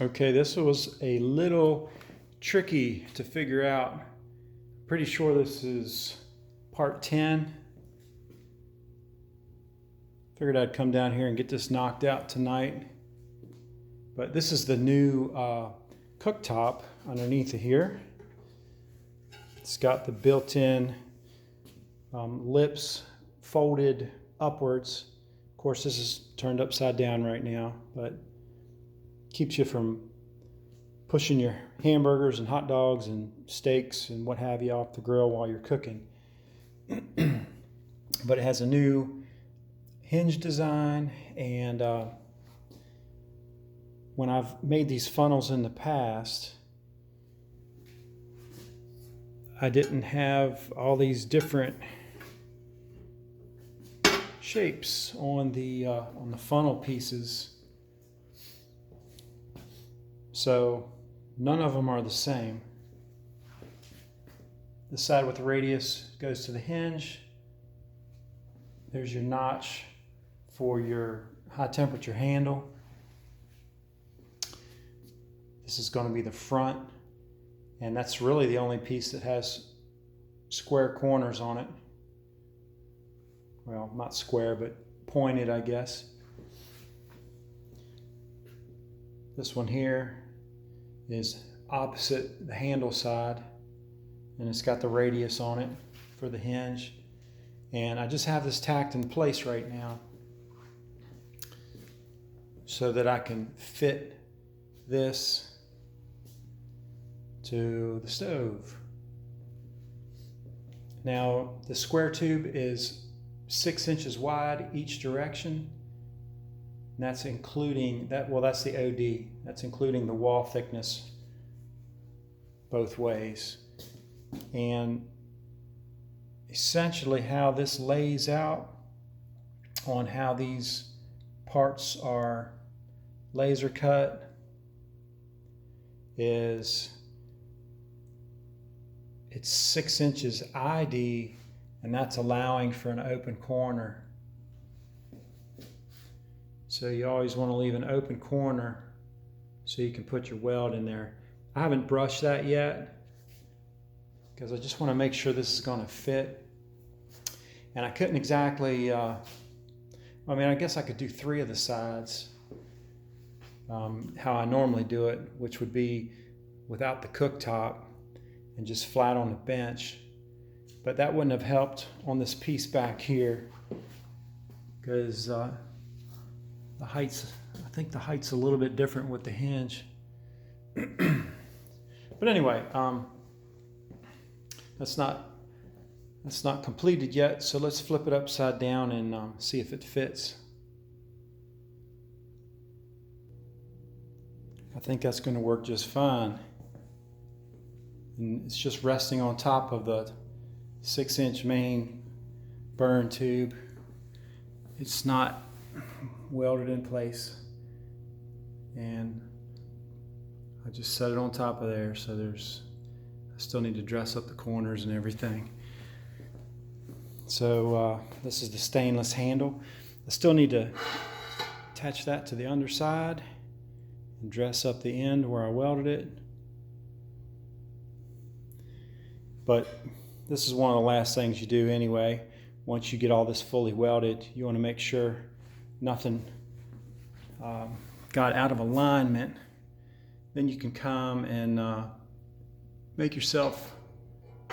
Okay, this was a little tricky to figure out. Pretty sure this is part 10. Figured I'd come down here and get this knocked out tonight. But this is the new cooktop underneath of here. It's got the built-in lips folded upwards. Of course, this is turned upside down right now, but keeps you from pushing your hamburgers and hot dogs and steaks and what have you off the grill while you're cooking. But it has a new hinge design, and when I've made these funnels in the past, I didn't have all these different shapes on the funnel pieces. So none of them are the same. The side with the radius goes to the hinge. There's your notch for your high temperature handle. This is going to be the front, and that's really the only piece that has square corners on it. Well, not square, but pointed, I guess. This one here is opposite the handle side, and it's got the radius on it for the hinge. And I just have this tacked in place right now so that I can fit this to the stove. Now, the square tube is 6 inches wide each direction. And that's including that, well, that's the OD. That's including the wall thickness both ways. And essentially how this lays out on how these parts are laser cut is it's 6 inches ID, and that's allowing for an open corner. So you always want to leave an open corner so you can put your weld in there. I haven't brushed that yet because I just want to make sure this is going to fit. And I couldn't exactly, I guess I could do 3 of the sides how I normally do it, which would be without the cooktop and just flat on the bench. But that wouldn't have helped on this piece back here because the height's, I think the height's a little bit different with the hinge. But anyway, that's not completed yet, so let's flip it upside down and see if it fits. I think that's going to work just fine. And it's just resting on top of the 6-inch main burn tube. It's not welded in place, and I just set it on top of there, so I still need to dress up the corners and everything. So this is the stainless handle. I still need to attach that to the underside and dress up the end where I welded it. But this is one of the last things you do anyway. Once you get all this fully welded, you want to make sure nothing got out of alignment. Then you can come and make yourself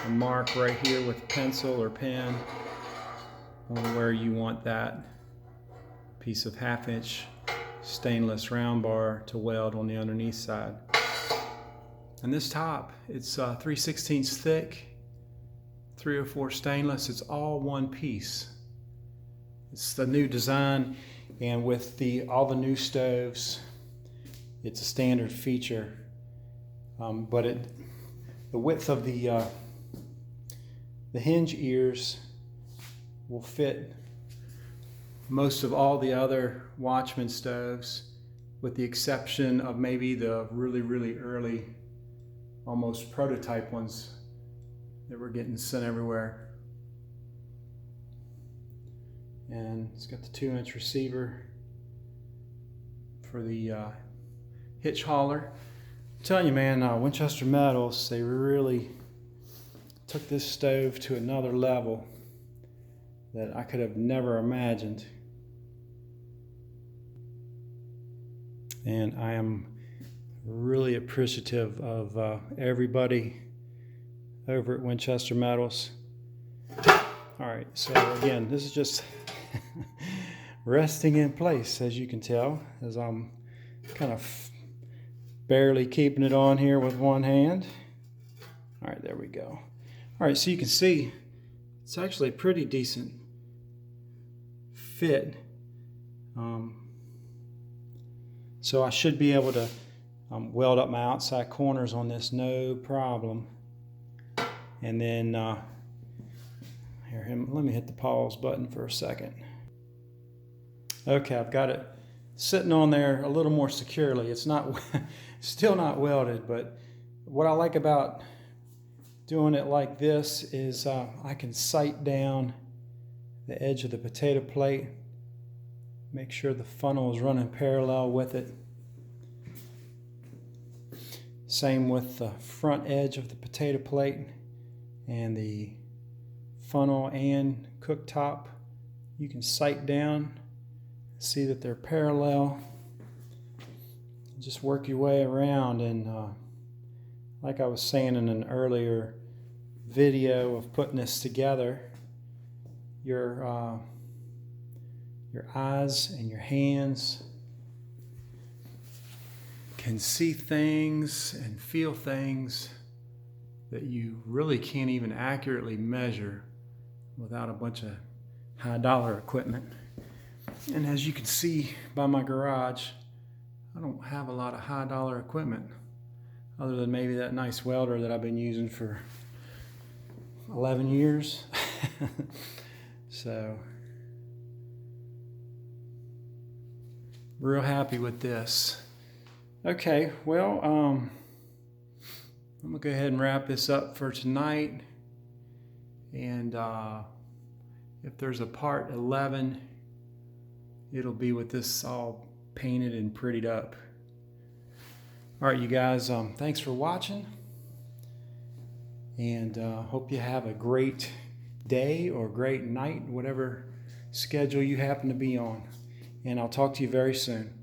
a mark right here with a pencil or pen on where you want that piece of 1/2-inch stainless round bar to weld on the underneath side. And this top, it's 3/16 thick, 304 stainless. It's all one piece. It's the new design, and with all the new stoves, it's a standard feature. But the width of the hinge ears will fit most of all the other Watchman stoves, with the exception of maybe the really, really early, almost prototype ones that were getting sent everywhere. And it's got the 2-inch receiver for the hitch hauler. I'm telling you, man, Winchester Metals, they really took this stove to another level that I could have never imagined. And I am really appreciative of everybody over at Winchester Metals. All right, so again, this is just resting in place, as you can tell, as I'm kind of barely keeping it on here with one hand. All right, there we go. All right, so you can see it's actually a pretty decent fit. So I should be able to weld up my outside corners on this, no problem. And then let me hit the pause button for a second. Okay, I've got it sitting on there a little more securely. It's not still not welded, but what I like about doing it like this is I can sight down the edge of the potato plate, make sure the funnel is running parallel with it. Same with the front edge of the potato plate and the funnel and cooktop. You can sight down, see that they're parallel. Just work your way around, and like I was saying in an earlier video of putting this together, your eyes and your hands can see things and feel things that you really can't even accurately measure without a bunch of high dollar equipment. And as you can see by my garage, I don't have a lot of high dollar equipment other than maybe that nice welder that I've been using for 11 years. So, real happy with this. Okay, well, I'm gonna go ahead and wrap this up for tonight. And if there's a part 11, it'll be with this all painted and prettied up. All right, you guys, thanks for watching. And hope you have a great day or great night, whatever schedule you happen to be on. And I'll talk to you very soon.